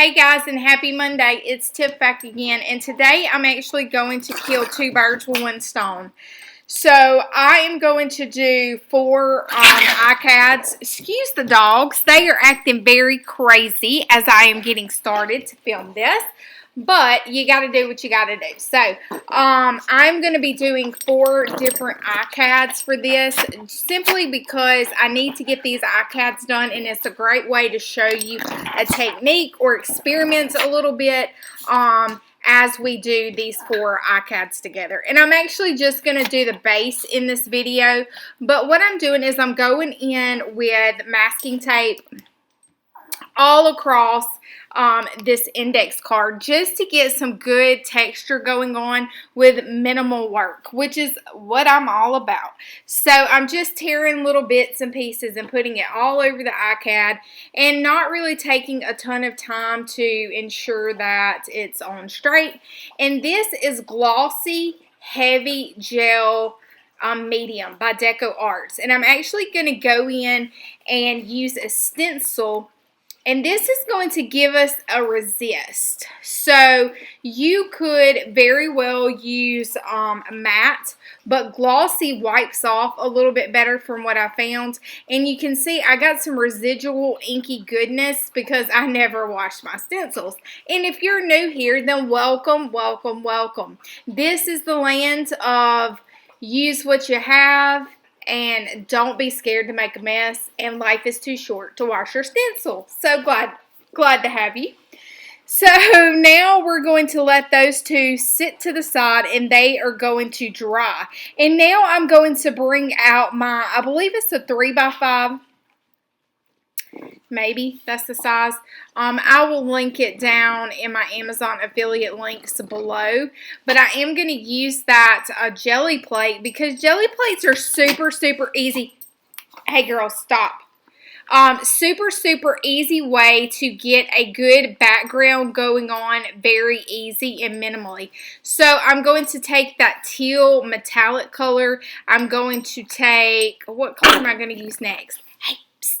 Hey guys, and happy Monday. It's Tiff back again, and today I'm actually going to kill two birds with one stone. So I am going to do 4 iCads. Excuse the dogs. They are acting very crazy as I am getting started to film this. But you got to do what you got to do. So I'm going to be doing 4 different iCads for this simply because I need to get these iCads done, and it's a great way to show you a technique or experiments a little bit as we do these 4 iCads together. And I'm actually just going to do the base in this video, but what I'm doing is I'm going in with masking tape all across this index card just to get some good texture going on with minimal work, which is what I'm all about. So I'm just tearing little bits and pieces and putting it all over the iCad and not really taking a ton of time to ensure that it's on straight. And this is Glossy Heavy Gel Medium by Deco Arts. And I'm actually going to go in and use a stencil, and this is going to give us a resist. So you could very well use matte, but glossy wipes off a little bit better from what I found. And you can see I got some residual inky goodness because I never washed my stencils. And if you're new here, then welcome, welcome, welcome. This is the land of use what you have. And don't be scared to make a mess. And life is too short to wash your stencil. So glad to have you. So now we're going to let those 2 sit to the side, and they are going to dry. And now I'm going to bring out my, I believe it's a 3x5. Maybe that's the size. I will link it down in my Amazon affiliate links below. But I am going to use that jelly plate because jelly plates are super easy. Hey girls, stop. Super easy way to get a good background going on very easy and minimally. So I'm going to take that teal metallic color. I'm going to take, what color am I going to use next? Hey, psst.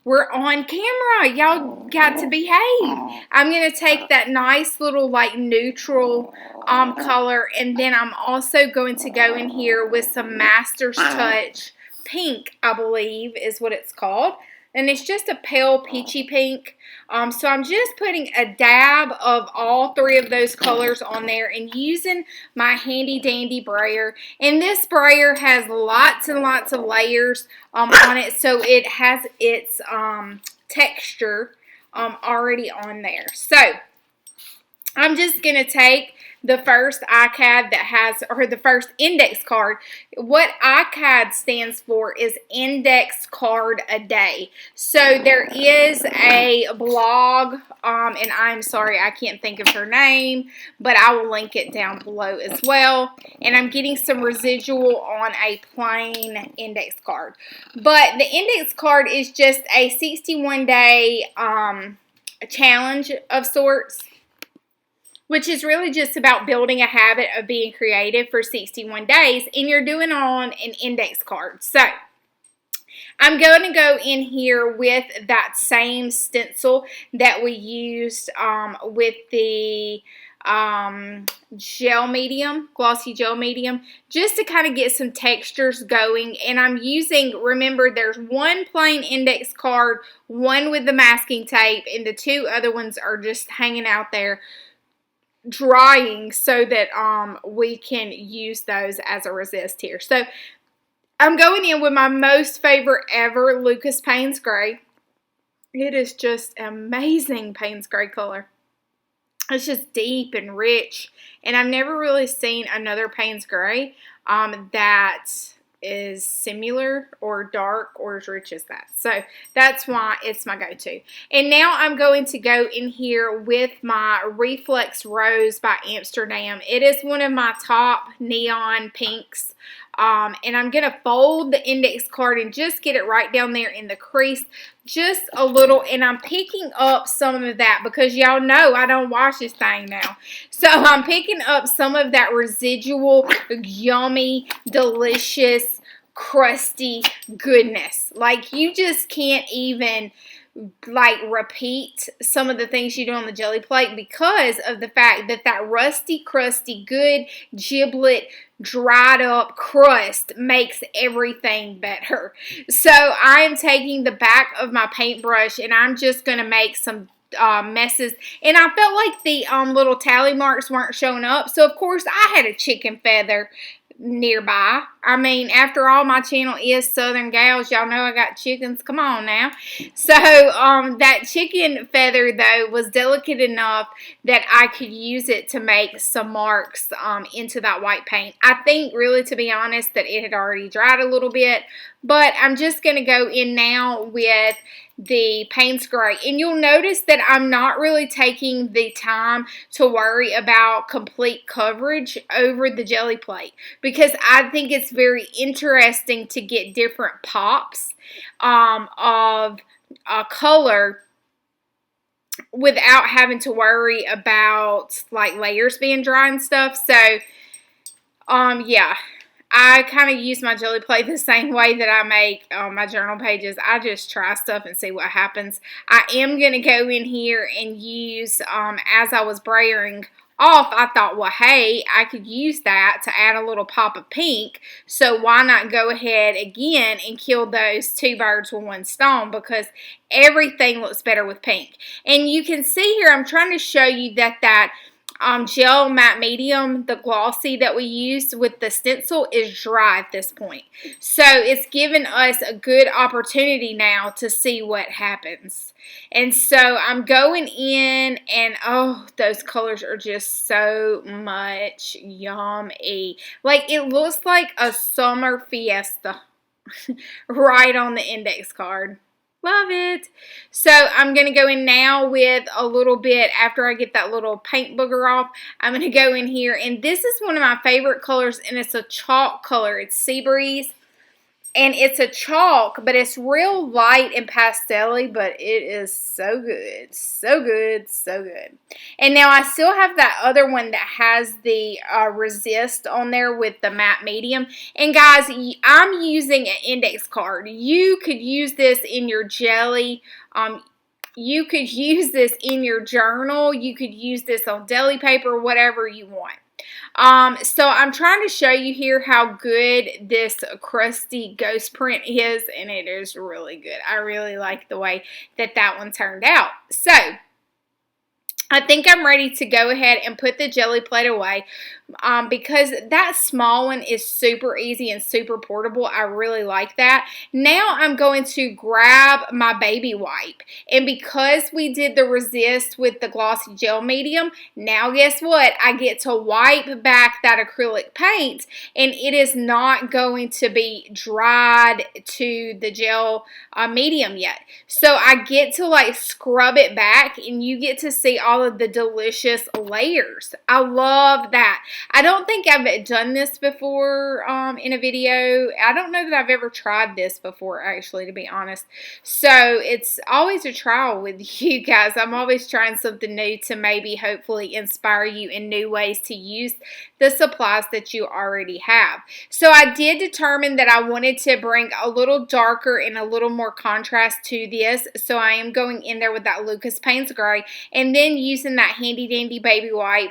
We're on camera. Y'all got to behave. I'm going to take that nice little like neutral color, and then I'm also going to go in here with some Master's Touch pink, I believe is what it's called. And it's just a pale peachy pink. So I'm just putting a dab of all 3 of those colors on there and using my handy dandy brayer. And this sprayer has lots and lots of layers on it. So it has its texture already on there. So I'm just going to take the first iCad that has, or the first index card. What iCad stands for is Index Card a Day. So there is a blog, and I'm sorry I can't think of her name, but I will link it down below as well. And I'm getting some residual on a plain index card. But the index card is just a 61-day challenge of sorts, which is really just about building a habit of being creative for 61 days, and you're doing it on an index card. So I'm going to go in here with that same stencil that we used with the gel medium, glossy gel medium, just to kind of get some textures going. And I'm using, remember, there's 1 plain index card, 1 with the masking tape, and the 2 other ones are just hanging out there drying so that we can use those as a resist here. So I'm going in with my most favorite ever Lucas Payne's Gray. It is just amazing Payne's Gray color. It's just deep and rich, and I've never really seen another Payne's Gray that is similar or dark or as rich as that. So that's why it's my go-to. And now I'm going to go in here with my Reflex Rose by Amsterdam. It is one of my top neon pinks. And I'm going to fold the index card and just get it right down there in the crease just a little. And I'm picking up some of that because y'all know I don't wash this thing now. So I'm picking up some of that residual yummy, delicious, crusty goodness. Like you just can't even like repeat some of the things you do on the jelly plate because of the fact that that rusty, crusty, good giblet dried up crust makes everything better. So I am taking the back of my paintbrush and I'm just going to make some messes, and I felt like the little tally marks weren't showing up, so of course I had a chicken feather nearby. I mean, after all, my channel is Southern Gals. Y'all know I got chickens. Come on now. So, that chicken feather, though, was delicate enough that I could use it to make some marks into that white paint. I think, really, to be honest, that it had already dried a little bit, but I'm just going to go in now with the Payne's Gray. And you'll notice that I'm not really taking the time to worry about complete coverage over the jelly plate, because I think it's very interesting to get different pops of color without having to worry about like layers being dry and stuff. So yeah, I kind of use my jelly plate the same way that I make my journal pages. I just try stuff and see what happens. I am going to go in here and use, as I was brayering off, I thought, well, hey, I could use that to add a little pop of pink. So why not go ahead again and kill those two birds with one stone, because everything looks better with pink. And you can see here, I'm trying to show you that gel matte medium, the glossy that we used with the stencil, is dry at this point. So it's given us a good opportunity now to see what happens. And so I'm going in, and oh, those colors are just so much yummy. Like, it looks like a summer fiesta right on the index card. Love it. So I'm going to go in now with a little bit, after I get that little paint booger off, I'm going to go in here, and this is one of my favorite colors, and it's a chalk color. It's Sea Breeze, and it's a chalk, but it's real light and pastel-y, but it is so good. So good, so good. And now I still have that other one that has the resist on there with the matte medium. And guys, I'm using an index card. You could use this in your jelly. You could use this in your journal. You could use this on deli paper, whatever you want. So I'm trying to show you here how good this crusty ghost print is, and it is really good. I really like the way that one turned out. So I think I'm ready to go ahead and put the jelly plate away, because that small one is super easy and super portable. I really like that. Now I'm going to grab my baby wipe, and because we did the resist with the glossy gel medium, now guess what? I get to wipe back that acrylic paint, and it is not going to be dried to the gel medium yet. So I get to like scrub it back, and you get to see all of the delicious layers. I love that. I don't think I've done this before in a video. I don't know that I've ever tried this before, actually, to be honest. So it's always a trial with you guys. I'm always trying something new to maybe hopefully inspire you in new ways to use the supplies that you already have. So I did determine that I wanted to bring a little darker and a little more contrast to this. So I am going in there with that Lucas Payne's Gray, and then using that handy dandy baby wipe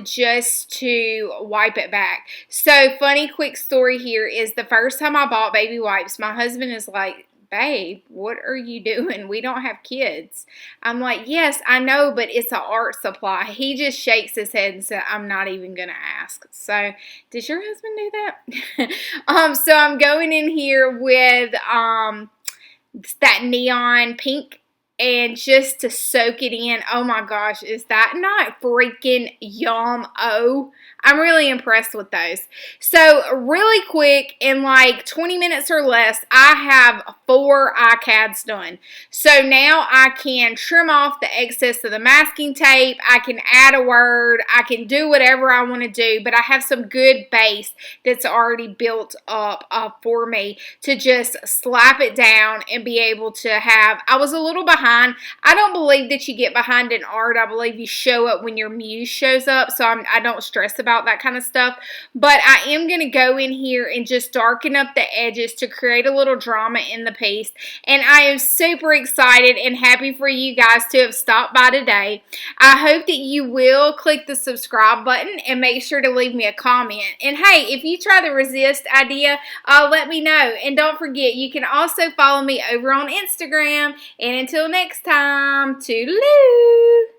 just to wipe it back. So funny quick story here is the first time I bought baby wipes, my husband is like, babe, what are you doing? We don't have kids. I'm like, yes, I know, but it's an art supply. He just shakes his head and said, I'm not even going to ask. So, does your husband do that? So I'm going in here with that neon pink, and just to soak it in. Oh my gosh, is that not freaking yum? Oh, I'm really impressed with those. So really quick, in like 20 minutes or less, I have 4 iCads done. So now I can trim off the excess of the masking tape. I can add a word. I can do whatever I want to do, but I have some good base that's already built up for me to just slap it down and be able to have. I was a little behind. I don't believe that you get behind in art. I believe you show up when your muse shows up, so I don't stress about that kind of stuff. But I am going to go in here and just darken up the edges to create a little drama in the piece. And I am super excited and happy for you guys to have stopped by today. I hope that you will click the subscribe button and make sure to leave me a comment. And hey, if you try the resist idea, let me know. And don't forget, you can also follow me over on Instagram. And until next time, toodaloo!